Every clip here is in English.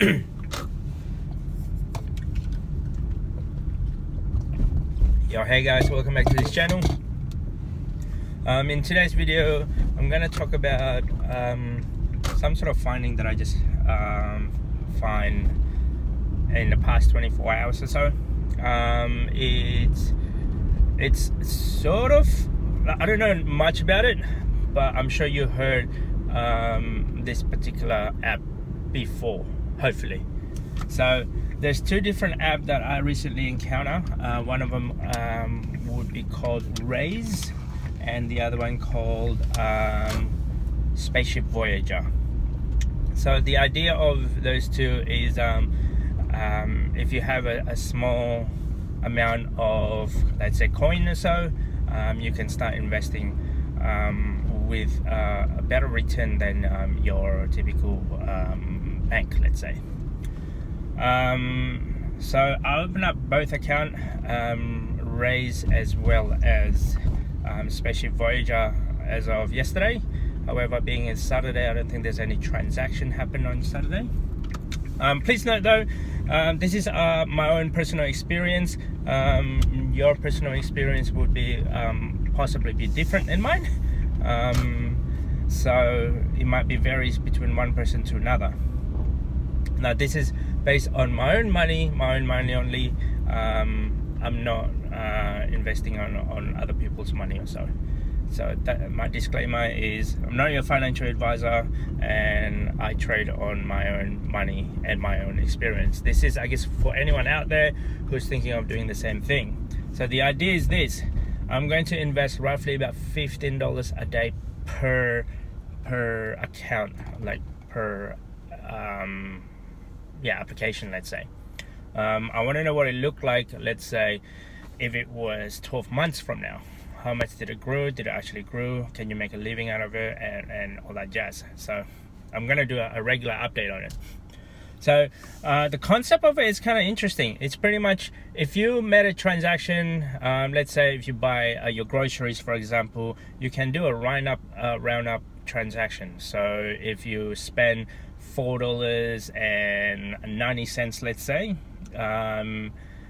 Yo, hey guys, welcome back to this channel. In today's video, I'm gonna talk about some sort of finding that I just find in the past 24 hours or so. It's sort of, I don't know much about it, but I'm sure you heard this particular app before, hopefully. So there's two different apps that I recently encountered. One of them would be called Raiz, and the other one called Spaceship Voyager. So the idea of those two is if you have a small amount of, let's say, coin or so, you can start investing with a better return than your typical bank, let's say. So I opened up both accounts, Raiz as well as Spaceship Voyager, as of yesterday. However, being it's Saturday, I don't think there's any transaction happen on Saturday. Please note though, this is my own personal experience. Your personal experience would be possibly be different than mine. So it might be varies between one person to another. Now this is based on my own money only. I'm not investing on other people's money or so. So that, my disclaimer is, I'm not your financial advisor, and I trade on my own money and my own experience. This is, I guess, for anyone out there who's thinking of doing the same thing. So the idea is this: I'm going to invest roughly about $15 a day per account, like per application, let's say. I want to know what it looked like, let's say, if it was 12 months from now. How much did it grow? Did it actually grow? Can you make a living out of it? And all that jazz. So I'm going to do a regular update on it. So the concept of it is kind of interesting. It's pretty much, if you made a transaction, let's say if you buy your groceries, for example, you can do a round up transaction. So if you spend $4.90, let's say,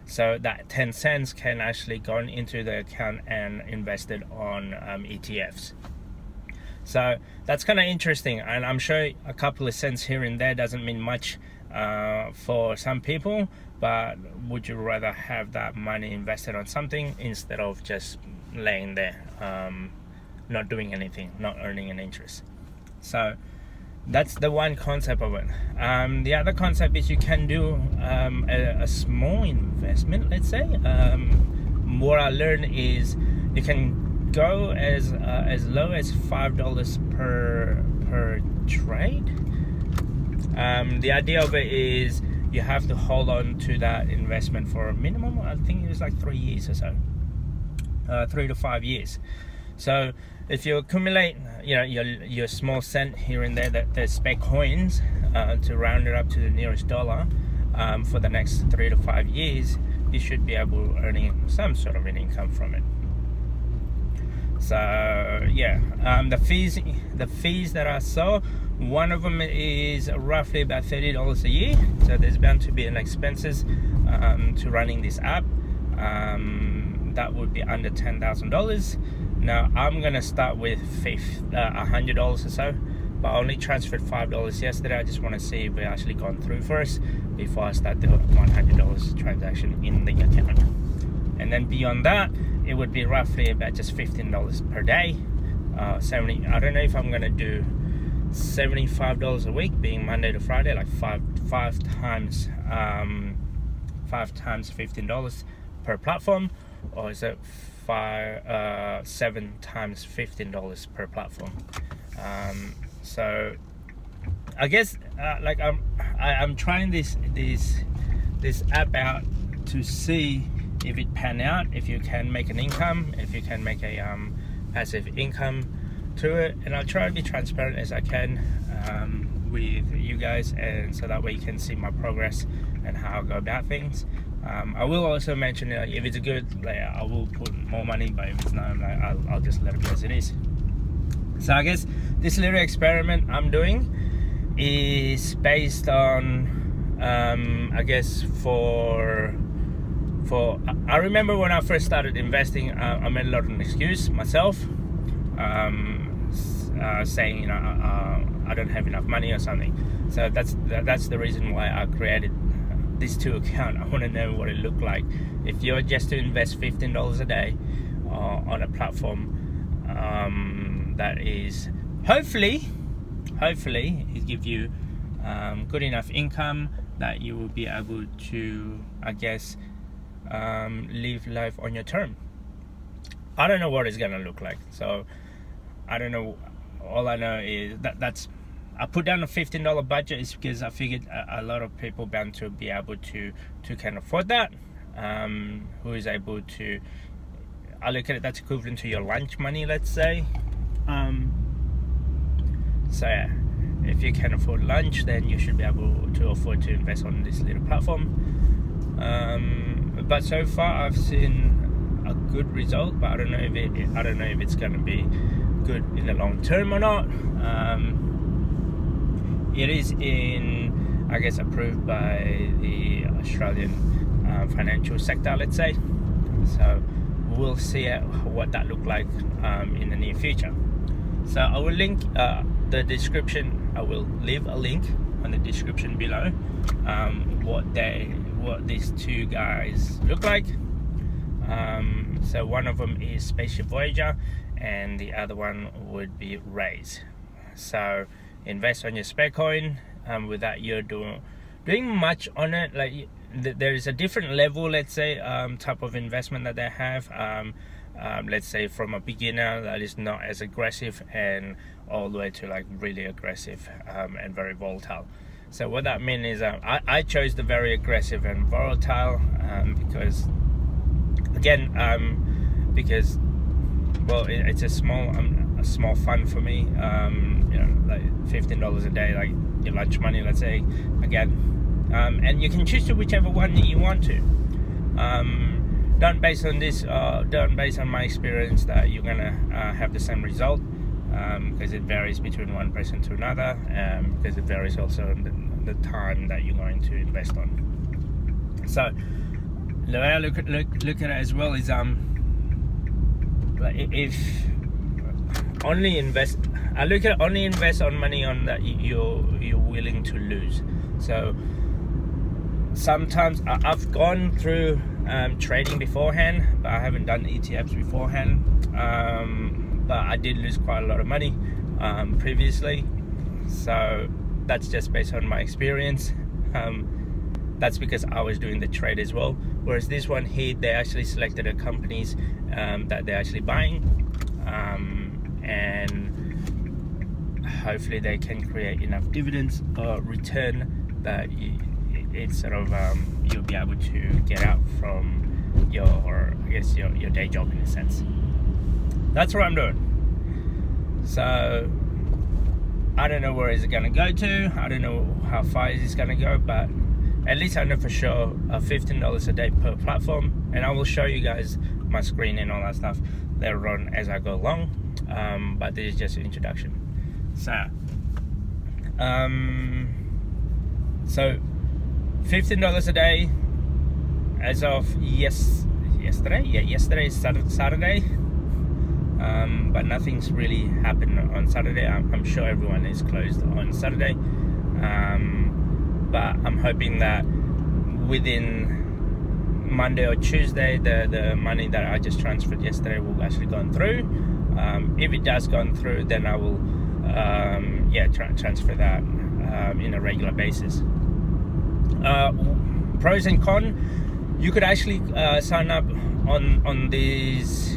so that 10 cents can actually go into the account and invested on ETFs. So that's kind of interesting, and I'm sure a couple of cents here and there doesn't mean much for some people, but would you rather have that money invested on something instead of just laying there, not doing anything, not earning an interest? So that's the one concept of it. The other concept is you can do a small investment, let's say. What I learned is you can go as low as $5 per trade. The idea of it is you have to hold on to that investment for a minimum, I think it was like 3 years or so, 3 to 5 years. So if you accumulate, your small cent here and there, the spec coins, to round it up to the nearest dollar, for the next 3 to 5 years, you should be able to earning some sort of an income from it. So yeah, the fees that I saw, one of them is roughly about $30 a year. So there's bound to be an expenses to running this app. That would be under $10,000. Now I'm gonna start with $100 or so, but I only transferred $5 yesterday. I just want to see if it actually gone through first before I start the $100 transaction in the account. And then beyond that, it would be roughly about just $15 per day. I don't know if I'm gonna do $75 a week, being Monday to Friday, like five times $15 per platform, or is it 7 times $15 per platform? So I guess like I'm trying this app out to see if it pan out, if you can make an income, if you can make a passive income to it, and I'll try to be transparent as I can with you guys, and so that way you can see my progress and how I go about things. I will also mention if it's good, I will put more money, but if it's not, I'll just let it be as it is. So I guess this little experiment I'm doing is based on I guess for I remember when I first started investing, I made a lot of an excuse myself, saying I don't have enough money or something. So that's the reason why I created this 2 account. I want to know what it looked like if you're just to invest $15 a day on a platform that is hopefully it give you good enough income that you will be able to, I guess, live life on your term. I don't know what it's gonna look like, so I don't know. All I know is that's I put down a $15 budget is because I figured a lot of people bound to be able to can afford that, who is able to, I look at it, that's equivalent to your lunch money, let's say. So yeah, if you can afford lunch, then you should be able to afford to invest on this little platform. But so far I've seen a good result, but I don't know if it's going to be good in the long term or not. It is I guess approved by the Australian financial sector, let's say. So we'll see what that look like in the near future. So I will link the description. I will leave a link on the description below what these 2 guys look like. So one of them is Spaceship Voyager, and the other one would be Raiz. So invest on your spare coin. Without you're doing much on it, like there is a different level, let's say, type of investment that they have. Let's say from a beginner that is not as aggressive, and all the way to like really aggressive and very volatile. So what that means is I chose the very aggressive and volatile because again well, it's a small fund for me. Like $15 a day, like your lunch money, let's say, again, and you can choose to whichever one that you want to. Don't base on this. Don't base on my experience that you're gonna have the same result, because it varies between one person to another, because it varies also on the time that you're going to invest on. So the way I look at it as well is like if only invest. I look at only invest on money on that you're willing to lose. So sometimes I've gone through trading beforehand, but I haven't done ETFs beforehand. But I did lose quite a lot of money previously. So that's just based on my experience. That's because I was doing the trade as well. Whereas this one here, they actually selected the companies that they're actually buying, and hopefully they can create enough dividends or return that it's sort of you'll be able to get out from your day job in a sense. That's what I'm doing. So I don't know where it's gonna go to. I don't know how far it's gonna go, but at least I know for sure $15 a day per platform, and I will show you guys my screen and all that stuff later on as I go along. But this is just an introduction. So $15 a day as of yesterday. Yeah, yesterday is Saturday. But nothing's really happened on Saturday. I'm sure everyone is closed on Saturday. But I'm hoping that within Monday or Tuesday, the money that I just transferred yesterday will actually go through. If it does go through, then I will transfer that in a regular basis. Pros and cons: you could actually sign up on these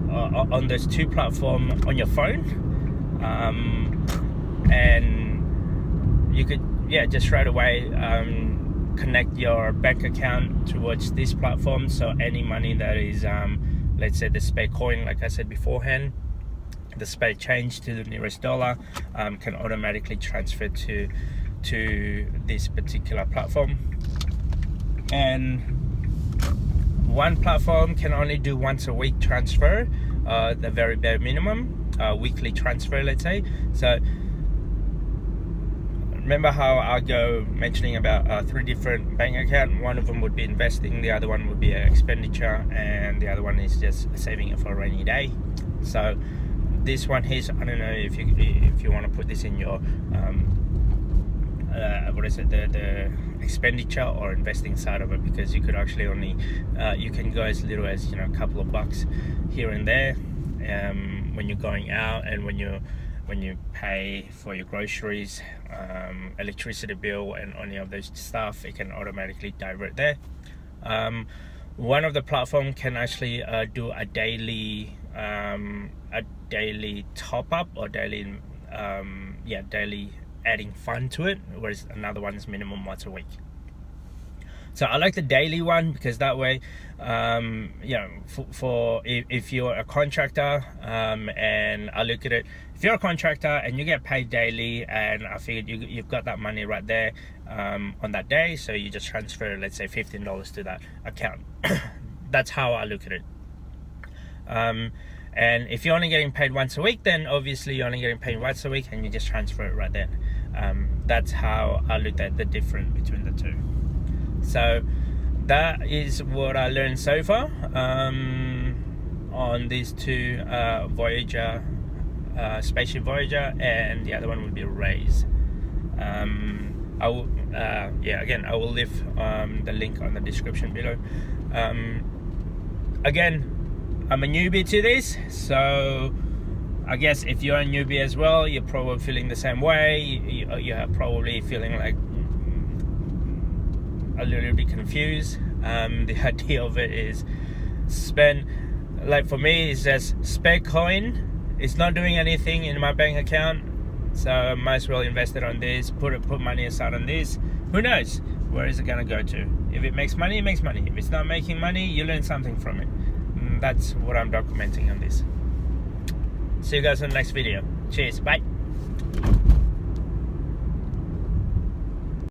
on those 2 platforms on your phone, and you could just straight away connect your bank account towards this platform. So any money that is let's say the spare coin, like I said beforehand, the spare change to the nearest dollar, can automatically transfer to this particular platform. And one platform can only do once a week transfer, the very bare minimum, weekly transfer, let's say. So remember how I go mentioning about 3 different bank accounts? One of them would be investing, the other one would be expenditure, and the other one is just saving it for a rainy day. So this one is, I don't know if you want to put this in your the expenditure or investing side of it, because you could actually only you can go as little as a couple of bucks here and there when you're going out, and when you pay for your groceries, electricity bill, and any of those stuff, it can automatically divert there. One of the platform can actually do a daily top up, or daily adding fund to it, whereas another one is minimum once a week. So I like the daily one, because that way, for if you're a contractor, and I look at it, if you're a contractor and you get paid daily, and I figured you've got that money right there on that day, so you just transfer, let's say $15 to that account. That's how I look at it. And if you're only getting paid once a week, then obviously you're only getting paid once a week, and you just transfer it right there. That's how I looked at the difference between the two. So that is what I learned so far on these two Voyager, spaceship Voyager, and the other one would be raiz. I will I will leave the link on the description below. Again, I'm a newbie to this, so I guess if you're a newbie as well, you're probably feeling the same way. You're probably feeling like a little bit confused. The idea of it is for me, it's just spare coin. It's not doing anything in my bank account, so I might as well invest it on this, put money aside on this. Who knows where is it gonna go to? If it makes money, it makes money. If it's not making money, you learn something from it. That's what I'm documenting on this. See you guys in the next video. Cheers, bye.